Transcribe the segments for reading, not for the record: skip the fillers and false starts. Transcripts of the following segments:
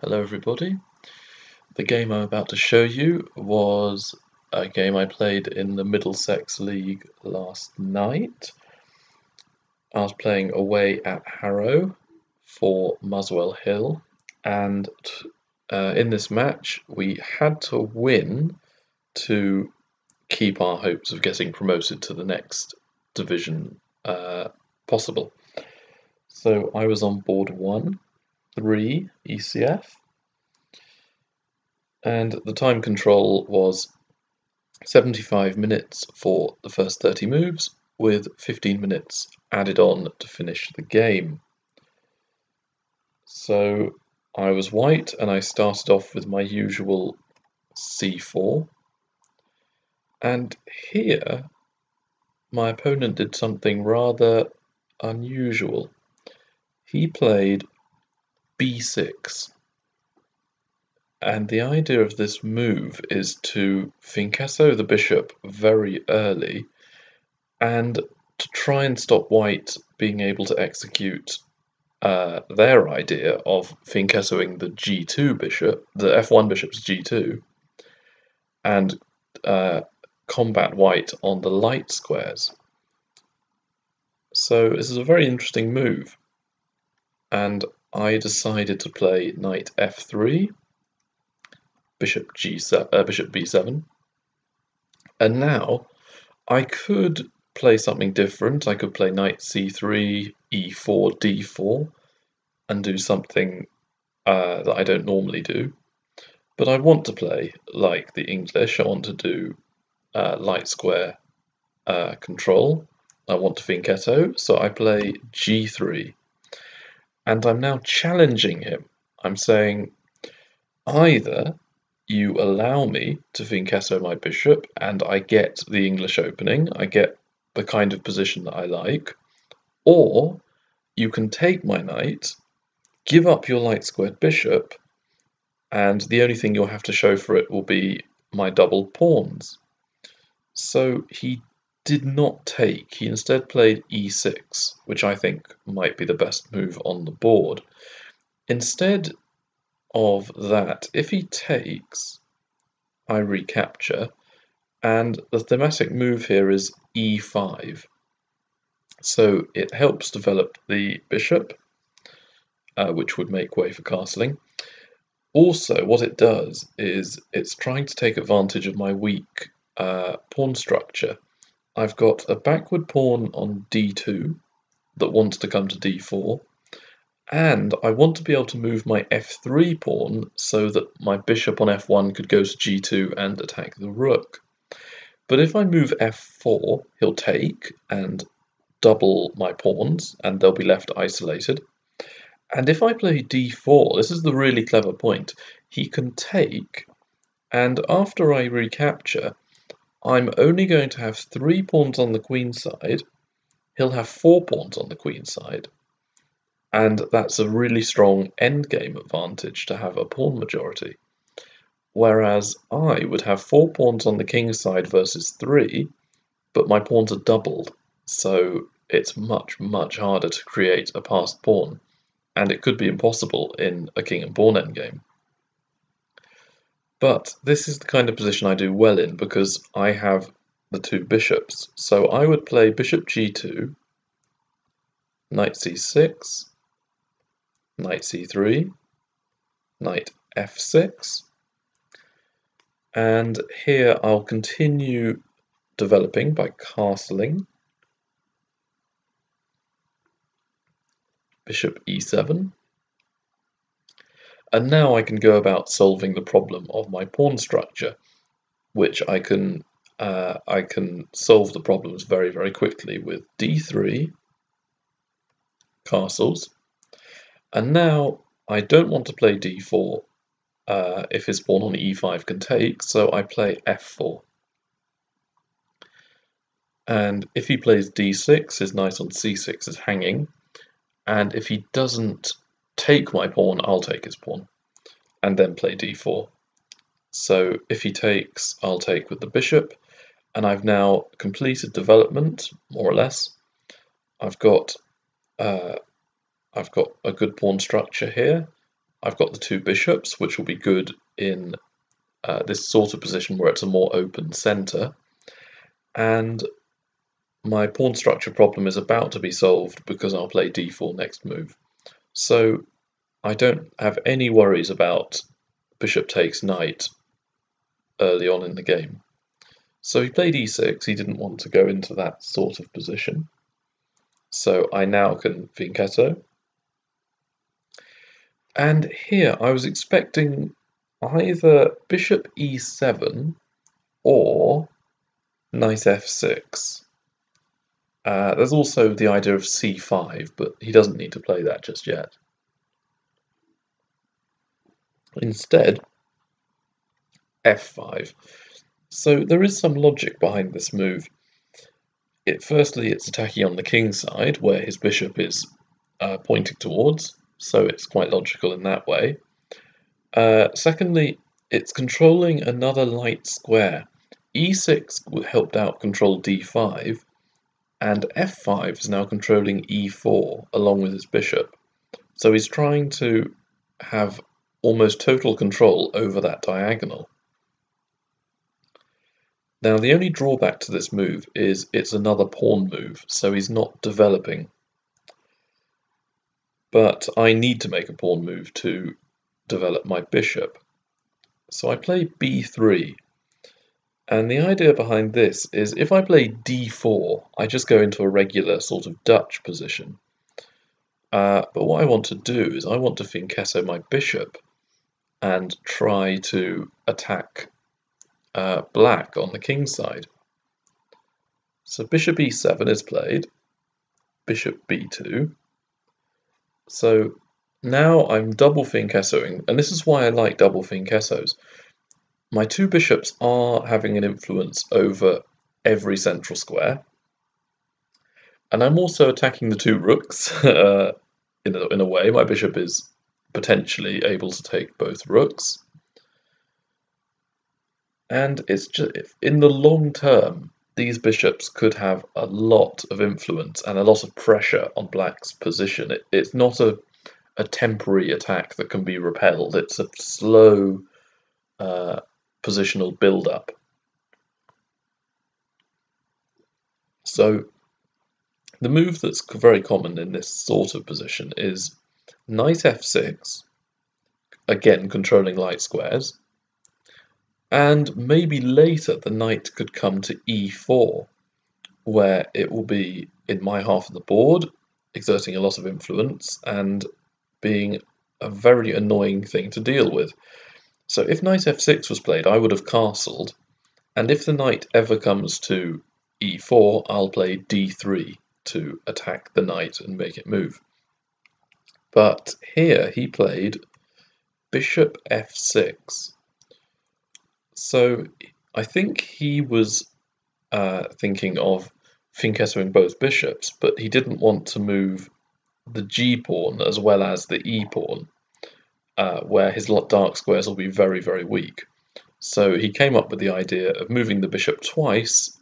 Hello everybody. The game I'm about to show you was a game I played in the Middlesex League last night. I was playing away at Harrow for Muswell Hill, and in this match we had to win to keep our hopes of getting promoted to the next division possible. So I was on board 1, 3 ECF. And the time control was 75 minutes for the first 30 moves, with 15 minutes added on to finish the game. So I was white and I started off with my usual c4. And here my opponent did something rather unusual. He played b6. And the idea of this move is to fincasso the bishop very early and to try and stop white being able to execute their idea of fincassoing the g2 bishop, the f1 bishop's g2, and combat white on the light squares. So this is a very interesting move, and I decided to play knight f3, bishop g7, bishop b7, and now I could play something different. I could play knight c3, e4, d4, and do something that I don't normally do. But I want to play like the English. I want to do light square control. I want to fianchetto, so I play g3. And I'm now challenging him. I'm saying either you allow me to fianchetto my bishop and I get the English opening, I get the kind of position that I like, or you can take my knight, give up your light squared bishop, and the only thing you'll have to show for it will be my double pawns. So he did not take, he instead played e6, which I think might be the best move on the board. Instead of that, if he takes, I recapture, and the thematic move here is e5. So it helps develop the bishop, which would make way for castling. Also, what it does is it's trying to take advantage of my weak pawn structure. I've got a backward pawn on d2 that wants to come to d4, and I want to be able to move my f3 pawn so that my bishop on f1 could go to g2 and attack the rook. But if I move f4, he'll take and double my pawns, and they'll be left isolated. And if I play d4, this is the really clever point, he can take, and after I recapture, I'm only going to have 3 pawns on the queen side, he'll have 4 pawns on the queen side, and that's a really strong endgame advantage to have a pawn majority. Whereas I would have 4 pawns on the king's side versus 3, but my pawns are doubled, so it's much, much harder to create a passed pawn, and it could be impossible in a king and pawn endgame. But this is the kind of position I do well in because I have the 2 bishops. So I would play bishop g2, knight c6, knight c3, knight f6, and here I'll continue developing by castling, bishop e7, and now I can go about solving the problem of my pawn structure, which I can solve the problems very, very quickly with d3, castles, and now I don't want to play d4 if his pawn on e5 can take, so I play f4. And if he plays d6, his knight on c6 is hanging, and if he doesn't take my pawn, I'll take his pawn, and then play d4. So if he takes, I'll take with the bishop, and I've now completed development, more or less. I've got a good pawn structure here, I've got the two bishops, which will be good in this sort of position where it's a more open centre, and my pawn structure problem is about to be solved because I'll play d4 next move. So I don't have any worries about bishop takes knight early on in the game. So he played e6, he didn't want to go into that sort of position. So I now can fianchetto. And here I was expecting either bishop e7 or knight f6. There's also the idea of c5, but he doesn't need to play that just yet. Instead, f5. So there is some logic behind this move. Firstly, it's attacking on the king's side, where his bishop is pointing towards, so it's quite logical in that way. Secondly, it's controlling another light square. e6 helped out control d5, and f5 is now controlling e4 along with his bishop. So he's trying to have almost total control over that diagonal. Now the only drawback to this move is it's another pawn move, so he's not developing. But I need to make a pawn move to develop my bishop. So I play b3. And the idea behind this is if I play d4, I just go into a regular sort of Dutch position. But what I want to do is I want to fianchetto my bishop and try to attack black on the king's side. So bishop e7 is played, bishop b2. So now I'm double fianchettoing, and this is why I like double fianchettos. My two bishops are having an influence over every central square, and I'm also attacking the two rooks. In a way, my bishop is potentially able to take both rooks, and it's just in the long term, these bishops could have a lot of influence and a lot of pressure on black's position. It's not a temporary attack that can be repelled. It's a slow positional build-up. So the move that's very common in this sort of position is knight f6, again controlling light squares, and maybe later the knight could come to e4, where it will be in my half of the board, exerting a lot of influence and being a very annoying thing to deal with. So if knight f6 was played, I would have castled, and if the knight ever comes to e4, I'll play d3 to attack the knight and make it move. But here he played bishop f6. So I think he was thinking of fianchettoing both bishops, but he didn't want to move the g-pawn as well as the e-pawn, where his dark squares will be very, very weak. So he came up with the idea of moving the bishop twice,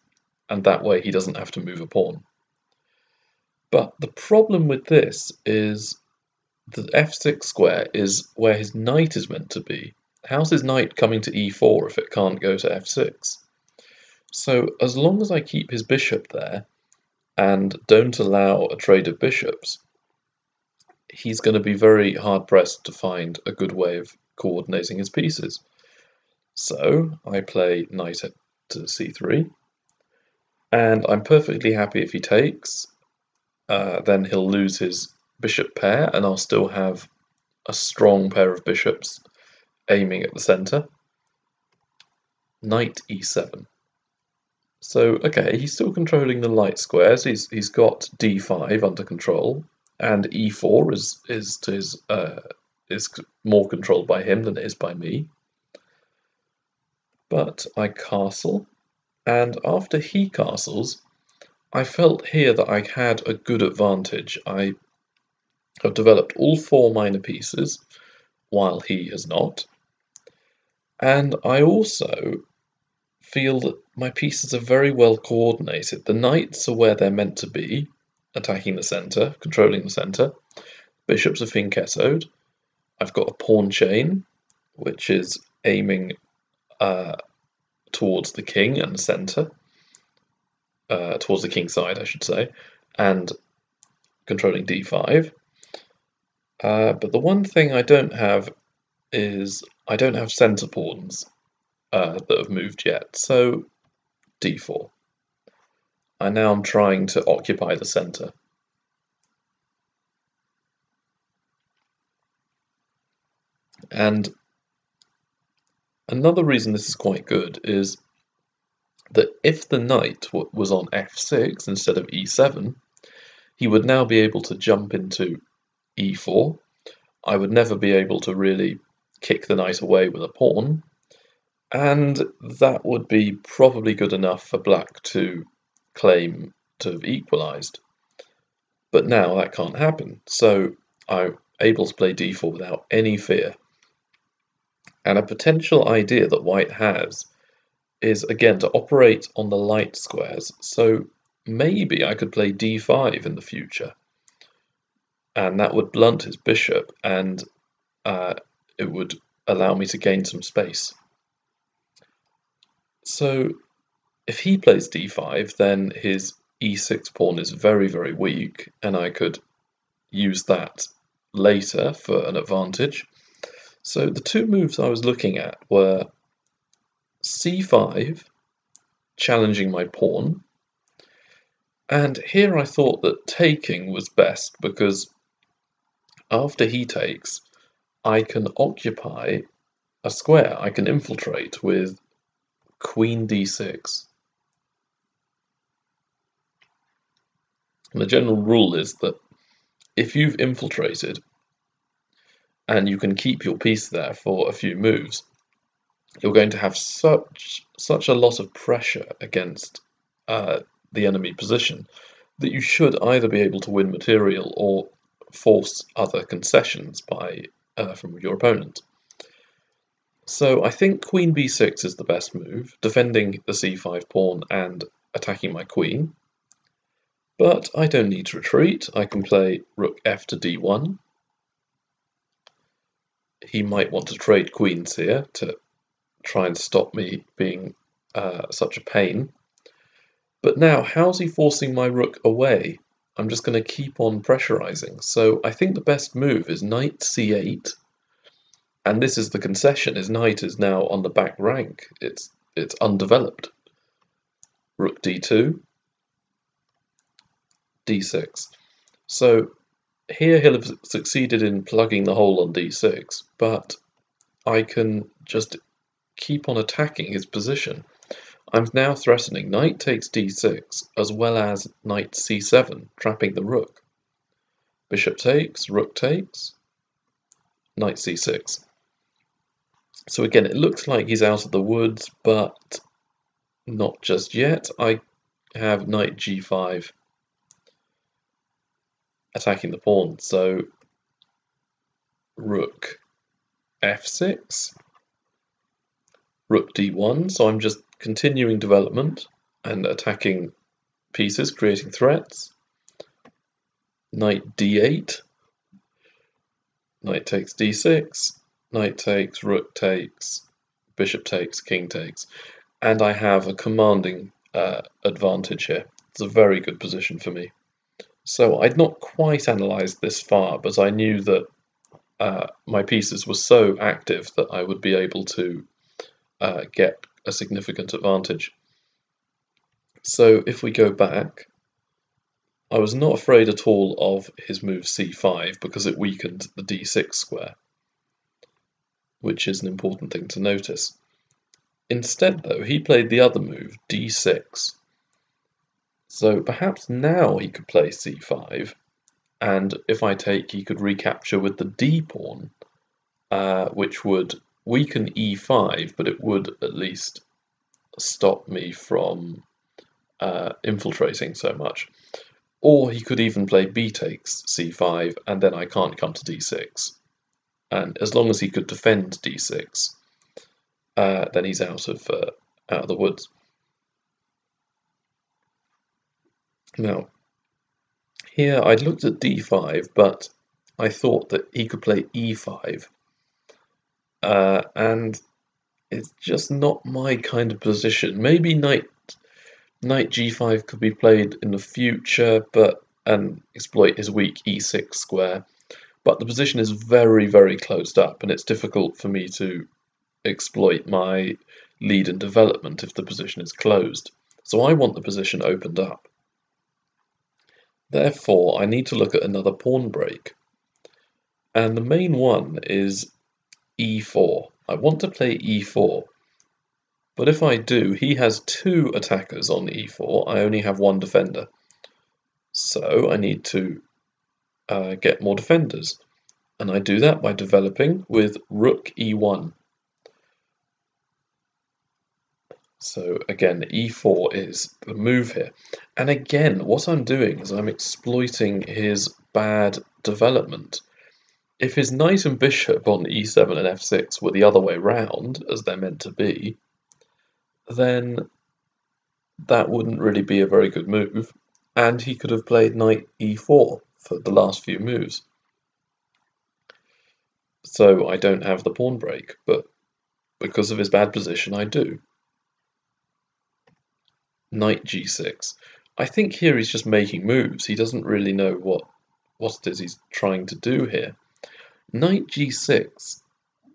and that way he doesn't have to move a pawn. But the problem with this is the f6 square is where his knight is meant to be. How's his knight coming to e4 if it can't go to f6? So as long as I keep his bishop there and don't allow a trade of bishops, he's going to be very hard-pressed to find a good way of coordinating his pieces. So I play knight to c3, and I'm perfectly happy if he takes. Then he'll lose his bishop pair, and I'll still have a strong pair of bishops aiming at the centre. Knight e7. So, okay, he's still controlling the light squares. He's got d5 under control, and e4 is more controlled by him than it is by me. But I castle, and after he castles, I felt here that I had a good advantage. I have developed all four minor pieces, while he has not. And I also feel that my pieces are very well coordinated. The knights are where they're meant to be, attacking the centre, controlling the centre. Bishops are fianchettoed. I've got a pawn chain, which is aiming towards the king and the centre, towards the king side, I should say, and controlling d5. But the one thing I don't have is I don't have centre pawns that have moved yet, so d4. And now I'm trying to occupy the centre. And another reason this is quite good is that if the knight was on f6 instead of e7, he would now be able to jump into e4. I would never be able to really kick the knight away with a pawn, and that would be probably good enough for black to claim to have equalised. But now that can't happen, so I'm able to play d4 without any fear. And a potential idea that white has is, again, to operate on the light squares, so maybe I could play d5 in the future, and that would blunt his bishop, and it would allow me to gain some space. So if he plays d5, then his e6 pawn is very, very weak, and I could use that later for an advantage. So the two moves I was looking at were c5, challenging my pawn, and here I thought that taking was best because after he takes, I can occupy a square, I can infiltrate with queen d6. And the general rule is that if you've infiltrated and you can keep your piece there for a few moves, you're going to have such a lot of pressure against the enemy position that you should either be able to win material or force other concessions from your opponent. So I think queen b6 is the best move, defending the c5 pawn and attacking my queen. But I don't need to retreat. I can play rook f to d1. He might want to trade queens here to try and stop me being such a pain. But now, how's he forcing my rook away? I'm just going to keep on pressurizing. So I think the best move is knight c8. And this is the concession. His knight is now on the back rank. It's undeveloped. Rook d2, d6. So here he'll have succeeded in plugging the hole on d6, but I can just keep on attacking his position. I'm now threatening knight takes d6 as well as knight c7, trapping the rook. Bishop takes, rook takes, knight c6. So again, it looks like he's out of the woods, but not just yet. I have knight g5 attacking the pawn, so rook f6, rook d1, so I'm just continuing development and attacking pieces, creating threats. Knight d8, knight takes d6, knight takes, rook takes, bishop takes, king takes, and I have a commanding advantage here. It's a very good position for me. So I'd not quite analysed this far, but I knew that my pieces were so active that I would be able to get a significant advantage. So if we go back, I was not afraid at all of his move c5 because it weakened the d6 square, which is an important thing to notice. Instead, though, he played the other move, d6. So perhaps now he could play c5, and if I take, he could recapture with the d pawn, which would weaken e5, but it would at least stop me from infiltrating so much. Or he could even play b takes c5, and then I can't come to d6. And as long as he could defend d6, then he's out of the woods. Now, here I'd looked at d5, but I thought that he could play e5, and it's just not my kind of position. Maybe knight g5 could be played in the future, and exploit his weak e6 square. But the position is very, very closed up, and it's difficult for me to exploit my lead in development if the position is closed. So I want the position opened up. Therefore, I need to look at another pawn break. And the main one is e4. I want to play e4. But if I do, he has two attackers on e4. I only have one defender. So I need to get more defenders. And I do that by developing with rook e1. So again, e4 is the move here. And again, what I'm doing is I'm exploiting his bad development. If his knight and bishop on e7 and f6 were the other way round, as they're meant to be, then that wouldn't really be a very good move. And he could have played knight e4 for the last few moves. So I don't have the pawn break, but because of his bad position, I do. Knight g6. I think here he's just making moves. He doesn't really know what it is he's trying to do here. Knight g6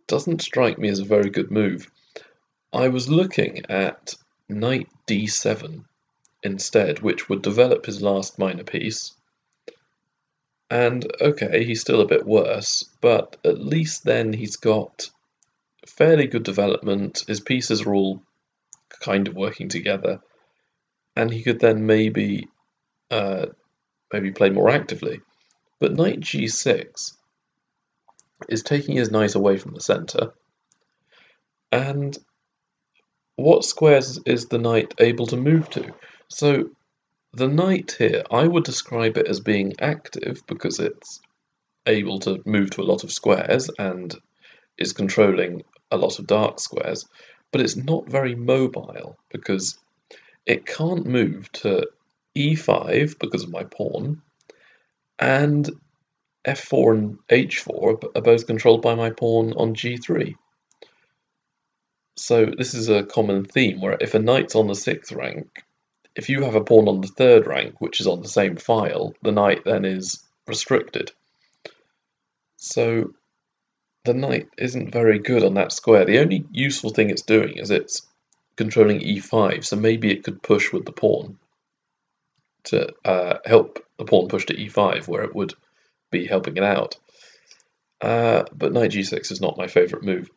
doesn't strike me as a very good move. I was looking at knight d7 instead, which would develop his last minor piece. And okay, he's still a bit worse, but at least then he's got fairly good development. His pieces are all kind of working together, and he could then maybe play more actively. But knight g6 is taking his knight away from the center, and what squares is the knight able to move to? So the knight here, I would describe it as being active because it's able to move to a lot of squares and is controlling a lot of dark squares, but it's not very mobile because it can't move to e5 because of my pawn, and f4 and h4 are both controlled by my pawn on g3. So this is a common theme where if a knight's on the 6th rank, if you have a pawn on the 3rd rank, which is on the same file, the knight then is restricted. So the knight isn't very good on that square. The only useful thing it's doing is it's controlling e5, so maybe it could push with the pawn to help the pawn push to e5, where it would be helping it out. But knight g6 is not my favorite move.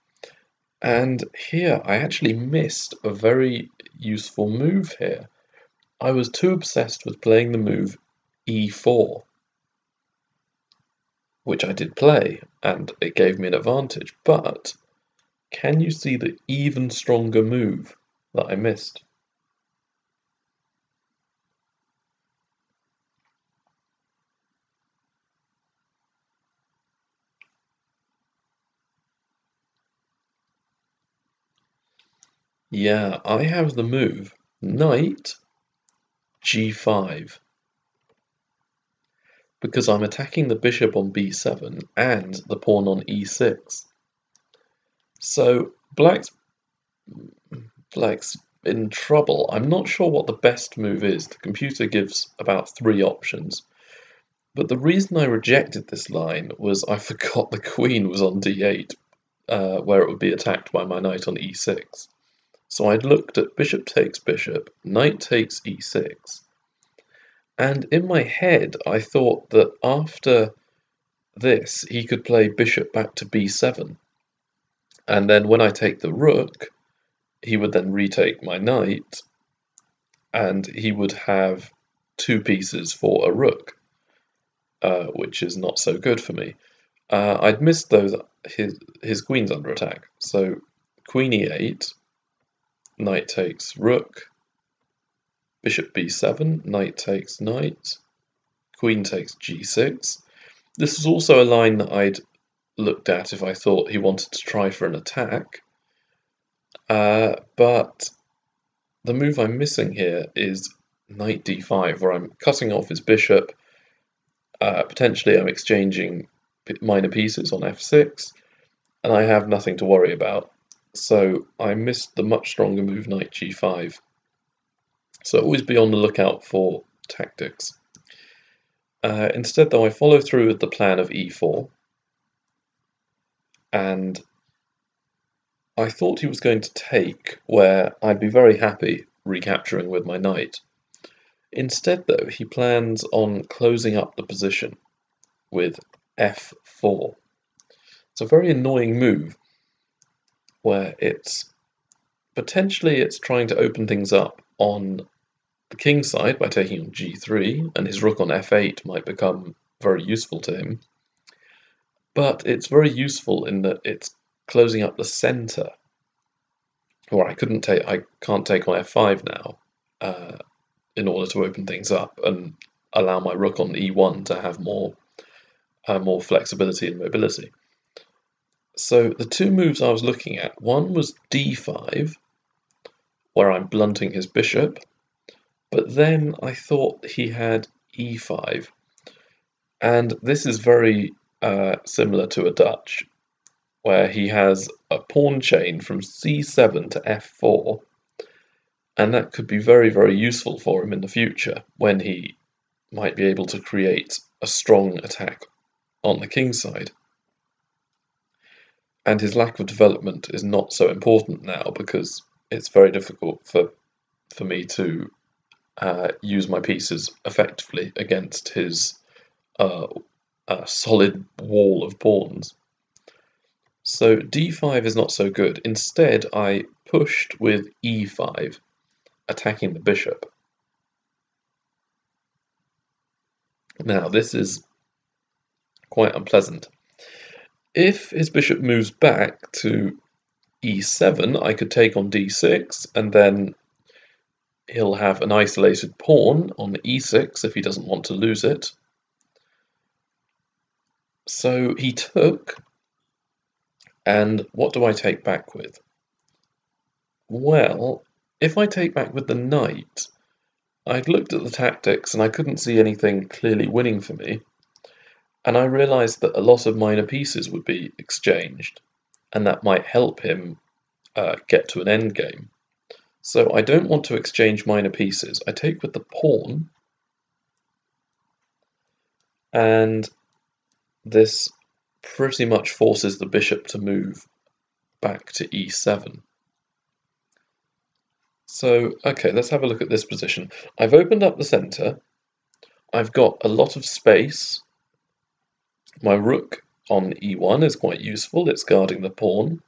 And here I actually missed a very useful move here. I was too obsessed with playing the move e4, which I did play, and it gave me an advantage. But can you see the even stronger move that I missed? Yeah, I have the move knight g5 because I'm attacking the bishop on b7 and the pawn on e6. So black's in trouble. I'm not sure what the best move is. The computer gives about 3 options. But the reason I rejected this line was I forgot the queen was on d8, where it would be attacked by my knight on e6. So I'd looked at bishop takes bishop, knight takes e6, and in my head I thought that after this he could play bishop back to b7, and then when I take the rook, he would then retake my knight, and he would have 2 pieces for a rook, which is not so good for me. I'd missed those. His queen's under attack, so queen e8, knight takes rook, bishop b7, knight takes knight, queen takes g6. This is also a line that I'd looked at if I thought he wanted to try for an attack, but the move I'm missing here is knight d5, where I'm cutting off his bishop. Potentially I'm exchanging minor pieces on f6, and I have nothing to worry about. So I missed the much stronger move knight g5. So always be on the lookout for tactics. Instead, though, I follow through with the plan of e4, and I thought he was going to take, where I'd be very happy recapturing with my knight. Instead, though, he plans on closing up the position with f4. It's a very annoying move, where it's trying to open things up on the king's side by taking on g3, and his rook on f8 might become very useful to him. But it's very useful in that it's closing up the center, where I can't take on f5 now, in order to open things up and allow my rook on e1 to have more flexibility and mobility. So the two moves I was looking at, one was d5, where I'm blunting his bishop, but then I thought he had e5, and this is very similar to a Dutch, where he has a pawn chain from c7 to f4, and that could be very, very useful for him in the future when he might be able to create a strong attack on the king's side. And his lack of development is not so important now because it's very difficult for me to use my pieces effectively against his solid wall of pawns. So d5 is not so good. Instead, I pushed with e5, attacking the bishop. Now, this is quite unpleasant. If his bishop moves back to e7, I could take on d6, and then he'll have an isolated pawn on e6 if he doesn't want to lose it. So he took, and what do I take back with? Well, if I take back with the knight, I'd looked at the tactics and I couldn't see anything clearly winning for me, and I realised that a lot of minor pieces would be exchanged, and that might help him get to an endgame. So I don't want to exchange minor pieces. I take with the pawn, and this pretty much forces the bishop to move back to e7. So, okay, let's have a look at this position. I've opened up the center. I've got a lot of space. My rook on e1 is quite useful. It's guarding the pawn.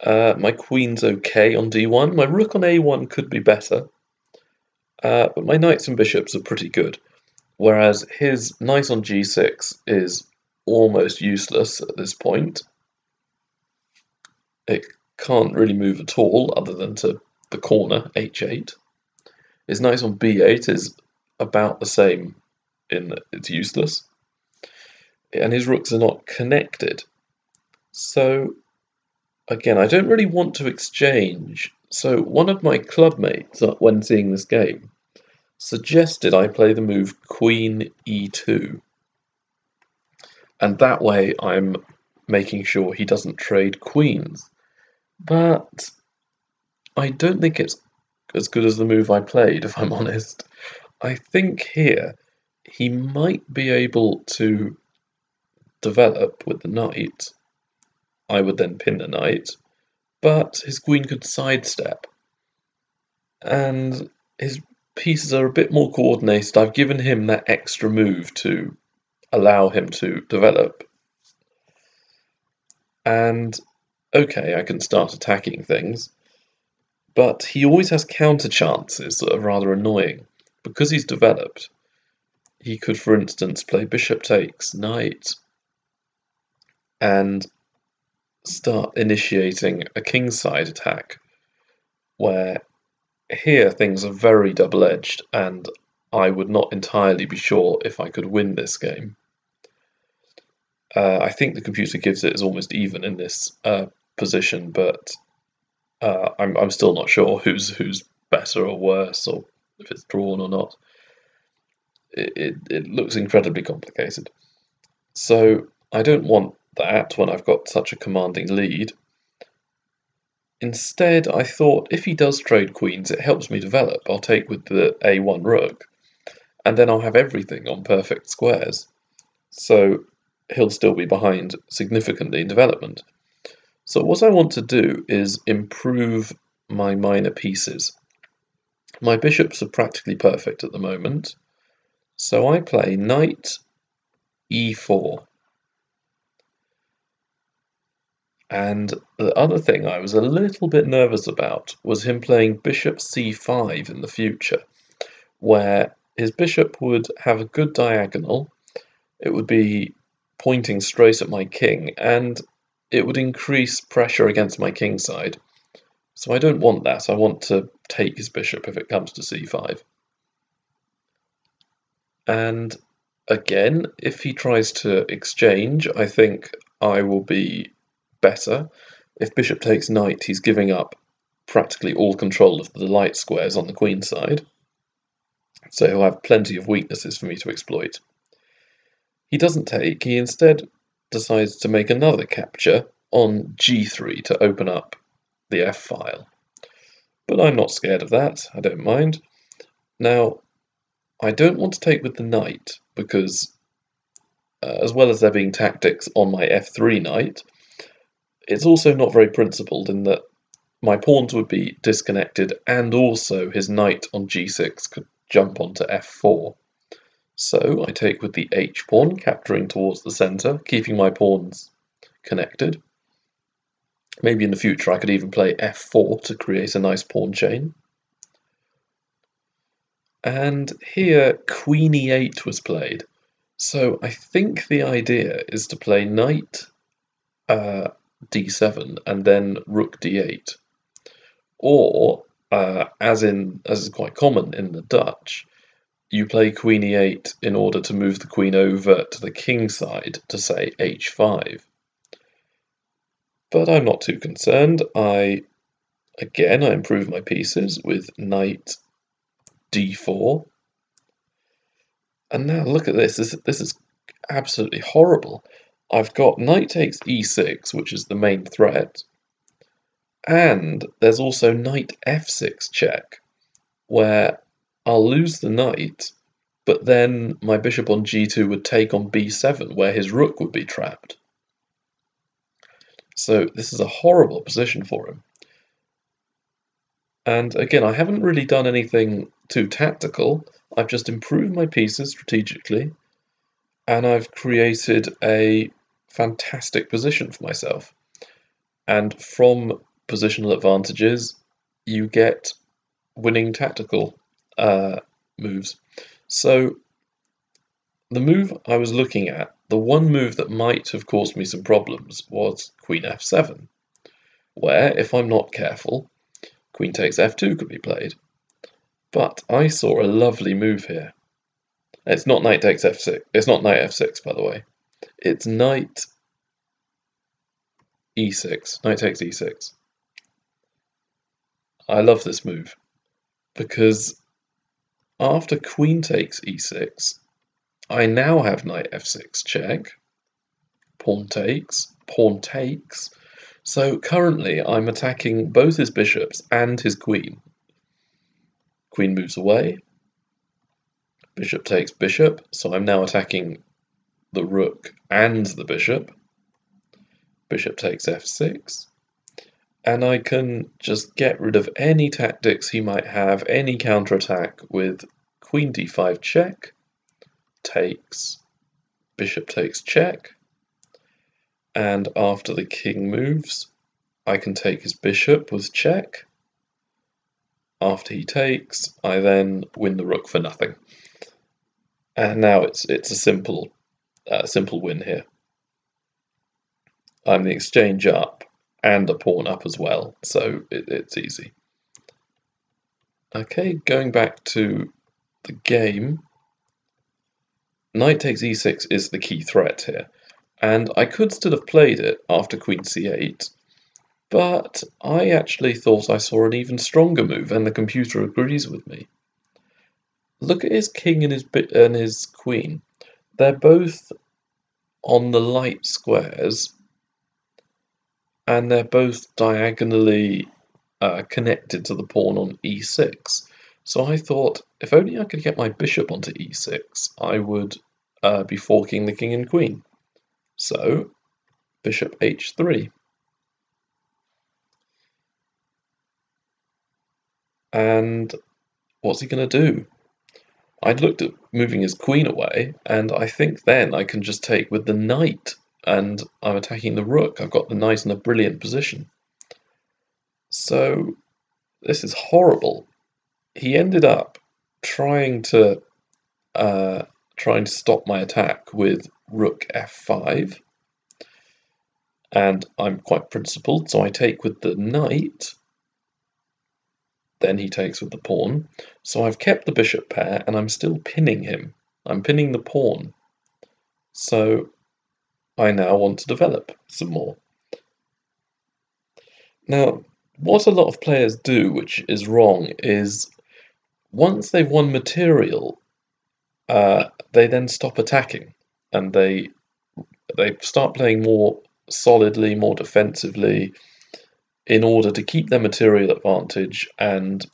My queen's okay on d1. My rook on a1 could be better. But my knights and bishops are pretty good. Whereas his knight on g6 is almost useless at this point. It can't really move at all other than to the corner, h8. His knight on b8 is about the same in that it's useless. And his rooks are not connected. So, again, I don't really want to exchange. So one of my clubmates, when seeing this game, suggested I play the move Queen e2. And that way I'm making sure he doesn't trade queens. But I don't think it's as good as the move I played, if I'm honest. I think here he might be able to develop with the knight. I would then pin the knight, but his queen could sidestep. And his pieces are a bit more coordinated. I've given him that extra move to allow him to develop. And okay, I can start attacking things, but he always has counter chances that are rather annoying. Because he's developed, he could, for instance, play bishop takes knight and start initiating a kingside attack, where here things are very double-edged, and I would not entirely be sure if I could win this game. I think the computer gives it as almost even in this position, but I'm still not sure who's better or worse, or if it's drawn or not. It looks incredibly complicated. So I don't want that when I've got such a commanding lead. Instead, I thought if he does trade queens, it helps me develop. I'll take with the a1 rook, and then I'll have everything on perfect squares. So he'll still be behind significantly in development. So what I want to do is improve my minor pieces. My bishops are practically perfect at the moment, so I play knight e4. And the other thing I was a little bit nervous about was him playing bishop c5 in the future, where his bishop would have a good diagonal, it would be pointing straight at my king, and it would increase pressure against my king side. So I don't want that, I want to take his bishop if it comes to c5. And again, if he tries to exchange, I think I will be better. If bishop takes knight, he's giving up practically all control of the light squares on the queen side, so he'll have plenty of weaknesses for me to exploit. He doesn't take, he instead decides to make another capture on g3 to open up the f-file. But I'm not scared of that, I don't mind. Now, I don't want to take with the knight, because as well as there being tactics on my f3 knight, it's also not very principled in that my pawns would be disconnected and also his knight on g6 could jump onto f4. So I take with the h-pawn, capturing towards the centre, keeping my pawns connected. Maybe in the future I could even play f4 to create a nice pawn chain. And here queen e8 was played. So I think the idea is to play knight d7 and then rook d8. Or, as is quite common in the Dutch, you play queen e8 in order to move the queen over to the king side to say h5. But I'm not too concerned. I improve my pieces with knight d4. And now look at this. This is absolutely horrible. I've got knight takes e6, which is the main threat, and there's also knight f6 check, where I'll lose the knight, but then my bishop on g2 would take on b7, where his rook would be trapped. So this is a horrible position for him. And again, I haven't really done anything too tactical. I've just improved my pieces strategically, and I've created a fantastic position for myself. And from positional advantages, you get winning tactical moves. So the move I was looking at, the one move that might have caused me some problems was queen f7, where, if I'm not careful, queen takes f2 could be played. But I saw a lovely move here. It's not knight takes f6. It's not knight f6, by the way. It's knight e6. Knight takes e6. I love this move because after queen takes e6, I now have knight f6 check, pawn takes. So currently I'm attacking both his bishops and his queen. Queen moves away, bishop takes bishop, so I'm now attacking the rook and the bishop. Bishop takes f6, and I can just get rid of any tactics he might have, any counterattack with queen d5 check, takes, bishop takes check, and after the king moves, I can take his bishop with check. After he takes, I then win the rook for nothing. And now it's a simple win here. I'm the exchange up and a pawn up as well, so it's easy. Okay, going back to the game, knight takes e6 is the key threat here, and I could still have played it after queen c8, but I actually thought I saw an even stronger move, and the computer agrees with me. Look at his king and his queen. They're both on the light squares, and they're both diagonally connected to the pawn on e6. So I thought, if only I could get my bishop onto e6, I would be forking the king and queen. So, bishop h3. And what's he going to do? I'd looked at moving his queen away, and I think then I can just take with the knight, and I'm attacking the rook. I've got the knight in a brilliant position. So, this is horrible. He ended up trying to stop my attack with rook f5, and I'm quite principled, so I take with the knight, then he takes with the pawn, so I've kept the bishop pair and I'm still pinning him. I'm pinning the pawn, so I now want to develop some more. Now, what a lot of players do, which is wrong, is once they've won material, they then stop attacking, and they start playing more solidly, more defensively, in order to keep their material advantage and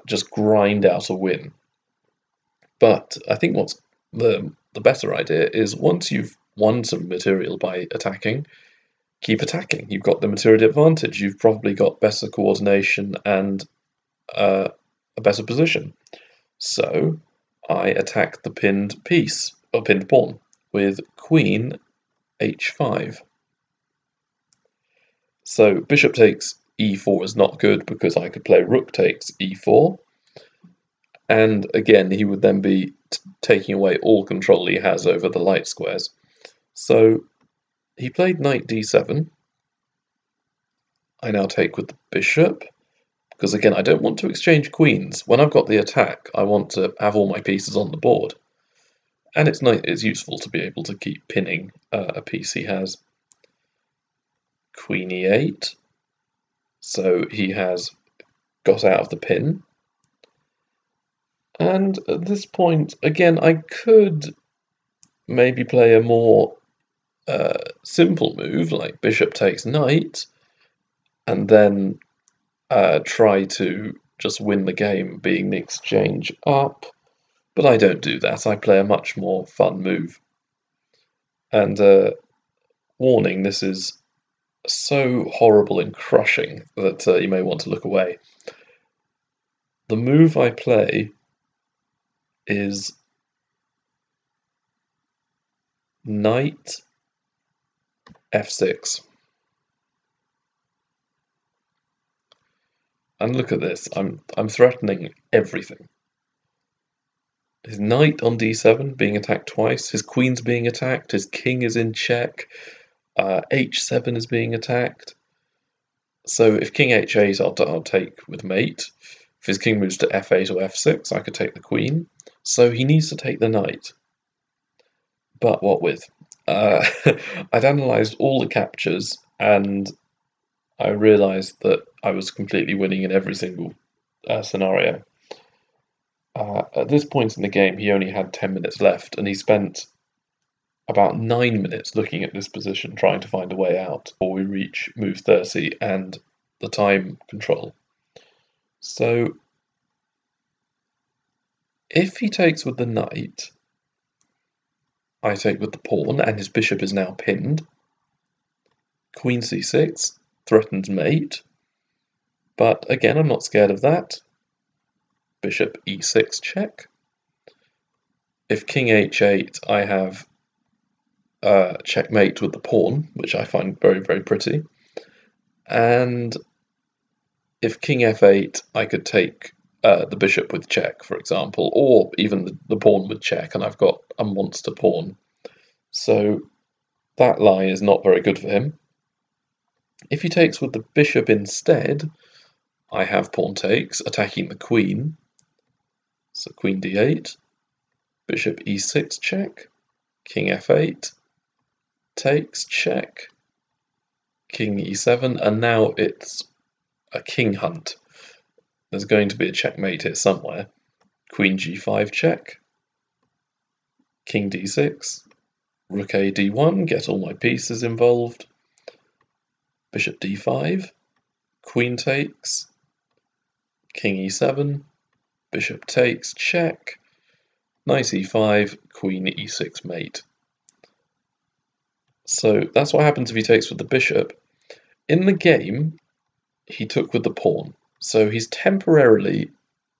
just grind out a win. But I think what's the better idea is once you've won some material by attacking, keep attacking. You've got the material advantage. You've probably got better coordination and a better position. So I attack the pinned piece, or pinned pawn, with queen h5. So bishop takes e4 is not good because I could play rook takes e4. And again, he would then be taking away all control he has over the light squares. So he played knight d7. I now take with the bishop, because again, I don't want to exchange queens. When I've got the attack, I want to have all my pieces on the board. And it's useful to be able to keep pinning a piece he has. Queen e8. So he has got out of the pin. And at this point, again, I could maybe play a more simple move, like bishop takes knight, and then try to just win the game being the exchange up. But I don't do that. I play a much more fun move. And warning, this is so horrible and crushing that you may want to look away. The move I play is knight f6. And look at this, I'm threatening everything. His knight on d7 being attacked twice, his queen's being attacked, his king is in check, h7 is being attacked. So if king h8, I'll take with mate. If his king moves to f8 or f6, I could take the queen. So he needs to take the knight. But what with? I'd analysed all the captures, and I realised that I was completely winning in every single scenario. At this point in the game, he only had 10 minutes left, and he spent about 9 minutes looking at this position, trying to find a way out before we reach move 30 and the time control. So, if he takes with the knight, I take with the pawn, and his bishop is now pinned. Queen c6 threatens mate, but again, I'm not scared of that. Bishop e6 check. If king h8, I have checkmate with the pawn, which I find very, very pretty. And if king f8, I could take the bishop with check, for example, or even the pawn with check, and I've got a monster pawn. So that lie is not very good for him. If he takes with the bishop instead, I have pawn takes, attacking the queen. So queen d8, bishop e6 check, king f8, takes, check, king e7, and now it's a king hunt. There's going to be a checkmate here somewhere. Queen g5 check, king d6, Rook a d1, get all my pieces involved. Bishop d5, queen takes, king e7, bishop takes, check, knight e5, queen e6 mate. So that's what happens if he takes with the bishop. In the game, he took with the pawn, so he's temporarily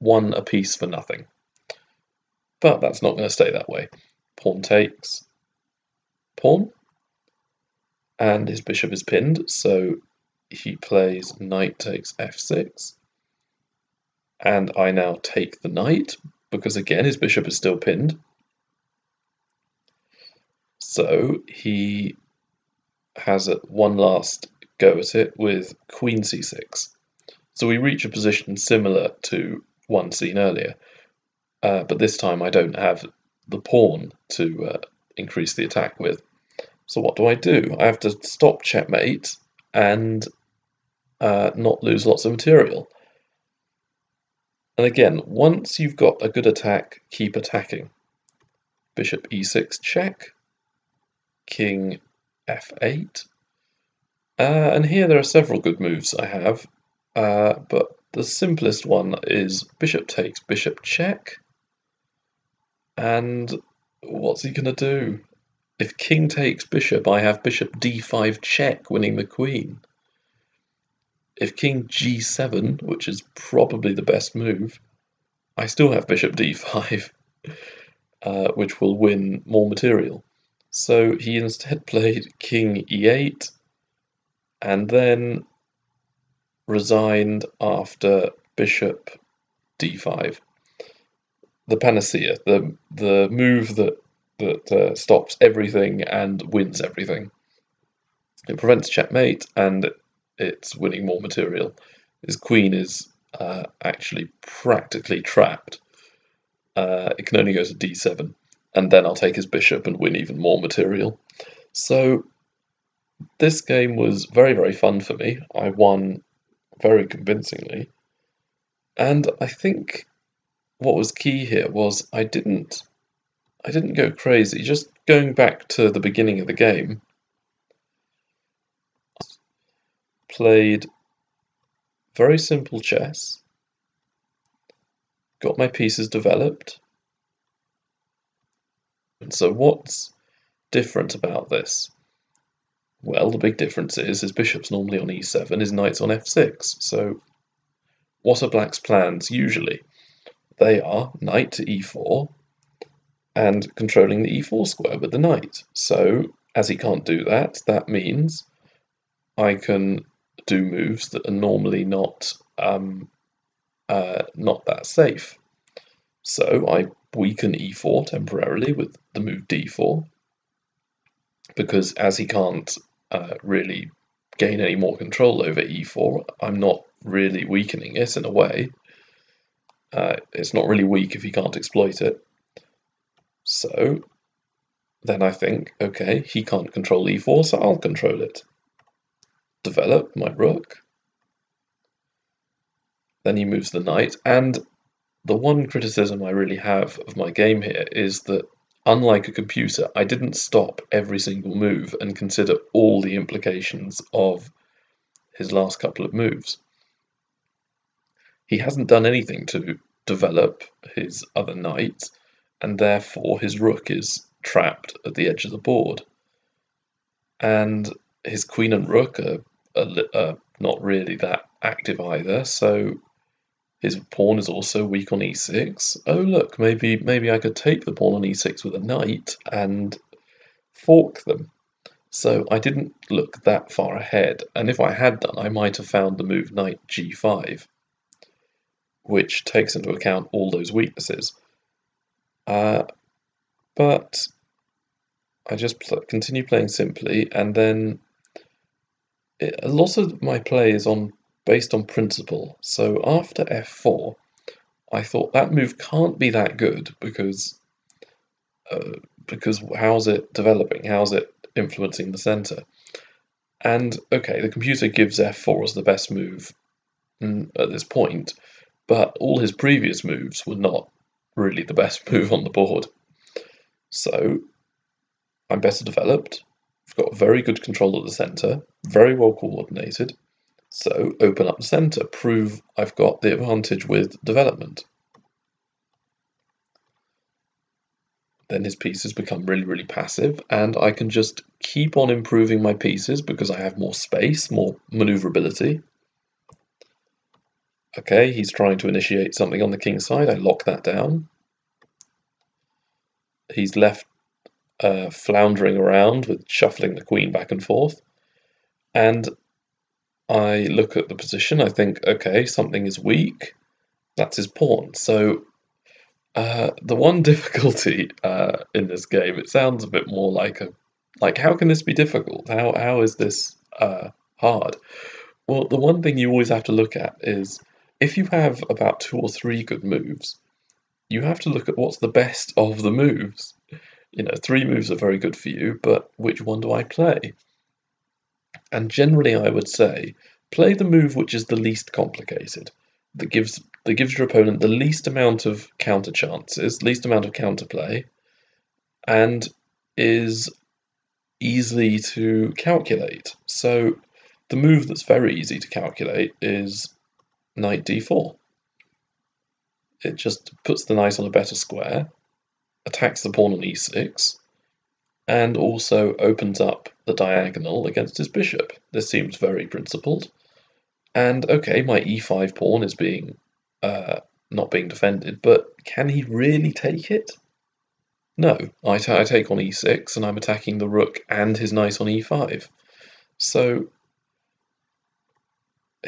won a piece for nothing. But that's not going to stay that way. Pawn takes, pawn, and his bishop is pinned, so he plays knight takes f6, and I now take the knight, because again his bishop is still pinned. So he has one last go at it with queen c6. So we reach a position similar to one seen earlier, but this time I don't have the pawn to increase the attack with. So what do? I have to stop checkmate and not lose lots of material. And again, once you've got a good attack, keep attacking. Bishop e6 check, king f8. And here there are several good moves I have, but the simplest one is bishop takes, bishop check. And what's he going to do? If king takes bishop, I have bishop d5 check, winning the queen. If king g7, which is probably the best move, I still have bishop d5, which will win more material. So he instead played king e8, and then resigned after bishop d5. The panacea, the move that stops everything and wins everything. It prevents checkmate, and it's winning more material. His queen is actually practically trapped. It can only go to d7, and then I'll take his bishop and win even more material. So this game was very, very fun for me. I won very convincingly, and I think what was key here was I didn't go crazy. Just going back to the beginning of the game, played very simple chess, got my pieces developed. And so what's different about this? Well, the big difference is his bishop's normally on e7, his knight's on f6. So what are black's plans usually? They are knight to e4 and controlling the e4 square with the knight. So as he can't do that, that means I can do moves that are normally not that safe. So I weaken e4 temporarily with the move d4, because as he can't really gain any more control over e4, I'm not really weakening it in a way. It's not really weak if he can't exploit it. So then I think, okay, he can't control e4, so I'll control it. Develop my rook. Then he moves the knight, and the one criticism I really have of my game here is that, unlike a computer, I didn't stop every single move and consider all the implications of his last couple of moves. He hasn't done anything to develop his other knight, and therefore his rook is trapped at the edge of the board. And his queen and rook are not really that active either, so his pawn is also weak on e6. Oh look, maybe I could take the pawn on e6 with a knight and fork them. So I didn't look that far ahead, and if I had done, I might have found the move knight g5, which takes into account all those weaknesses. But I just continue playing simply, and then a lot of my play is based on principle. So after f4, I thought that move can't be that good because how's it developing? How's it influencing the center? And okay, the computer gives f4 as the best move at this point, but all his previous moves were not really the best move on the board. So I'm better developed. I've got very good control at the centre, very well coordinated. So open up the centre, prove I've got the advantage with development. Then his pieces become really, really passive, and I can just keep on improving my pieces because I have more space, more maneuverability. Okay, he's trying to initiate something on the king's side. I lock that down. He's left floundering around with shuffling the queen back and forth. And I look at the position. I think, okay, something is weak. That's his pawn. So the one difficulty in this game, it sounds a bit more like how can this be difficult? How is this hard? Well, the one thing you always have to look at is if you have about 2 or 3 good moves, you have to look at what's the best of the moves. 3 moves are very good for you, but which one do I play? And generally, I would say play the move which is the least complicated, that gives your opponent the least amount of counter chances, least amount of counterplay, and is easy to calculate. So the move that's very easy to calculate is knight d4. It just puts the knight on a better square, attacks the pawn on e6, and also opens up the diagonal against his bishop. This seems very principled. And okay, my e5 pawn is being not being defended, but can he really take it? No, I take on e6 and I'm attacking the rook and his knight on e5. So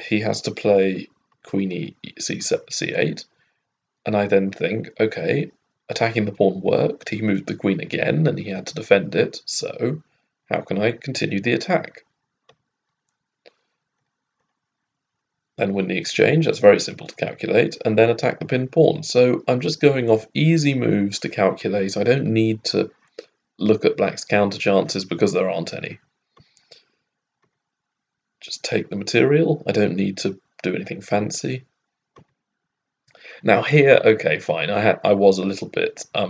he has to play queen c8, and I then think, okay, attacking the pawn worked, he moved the queen again and he had to defend it, so how can I continue the attack? Then win the exchange, that's very simple to calculate, and then attack the pinned pawn. So I'm just going off easy moves to calculate. I don't need to look at black's counter chances because there aren't any. Just take the material. I don't need to do anything fancy. Now here, okay, fine. I was a little bit I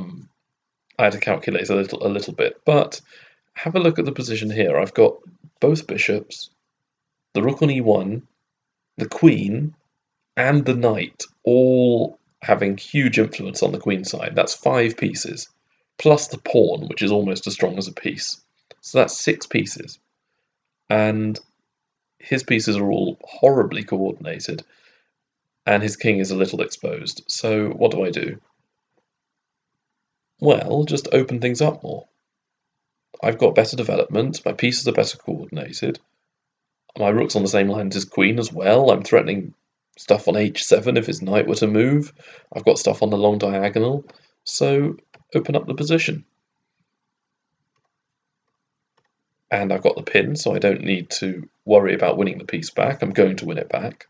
had to calculate a little bit, but have a look at the position here. I've got both bishops, the rook on e1, the queen, and the knight all having huge influence on the queen side. That's 5 pieces, plus the pawn, which is almost as strong as a piece. So that's 6 pieces. And his pieces are all horribly coordinated, and his king is a little exposed. So what do I do? Well, just open things up more. I've got better development, my pieces are better coordinated, my rook's on the same line as his queen as well. I'm threatening stuff on h7 if his knight were to move. I've got stuff on the long diagonal, so open up the position. And I've got the pin, so I don't need to worry about winning the piece back. I'm going to win it back.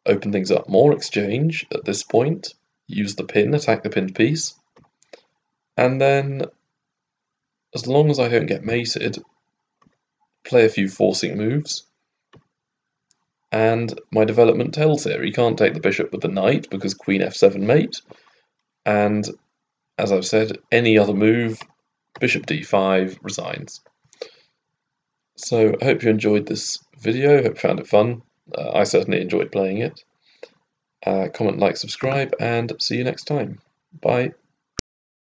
Open things up more, exchange at this point. Use the pin, attack the pinned piece. And then, as long as I don't get mated, play a few forcing moves. And my development tells here. He can't take the bishop with the knight because queen f7 mate. And as I've said, any other move, bishop d5 resigns. So I hope you enjoyed this video, hope you found it fun. I certainly enjoyed playing it. Comment, like, subscribe, and see you next time. Bye.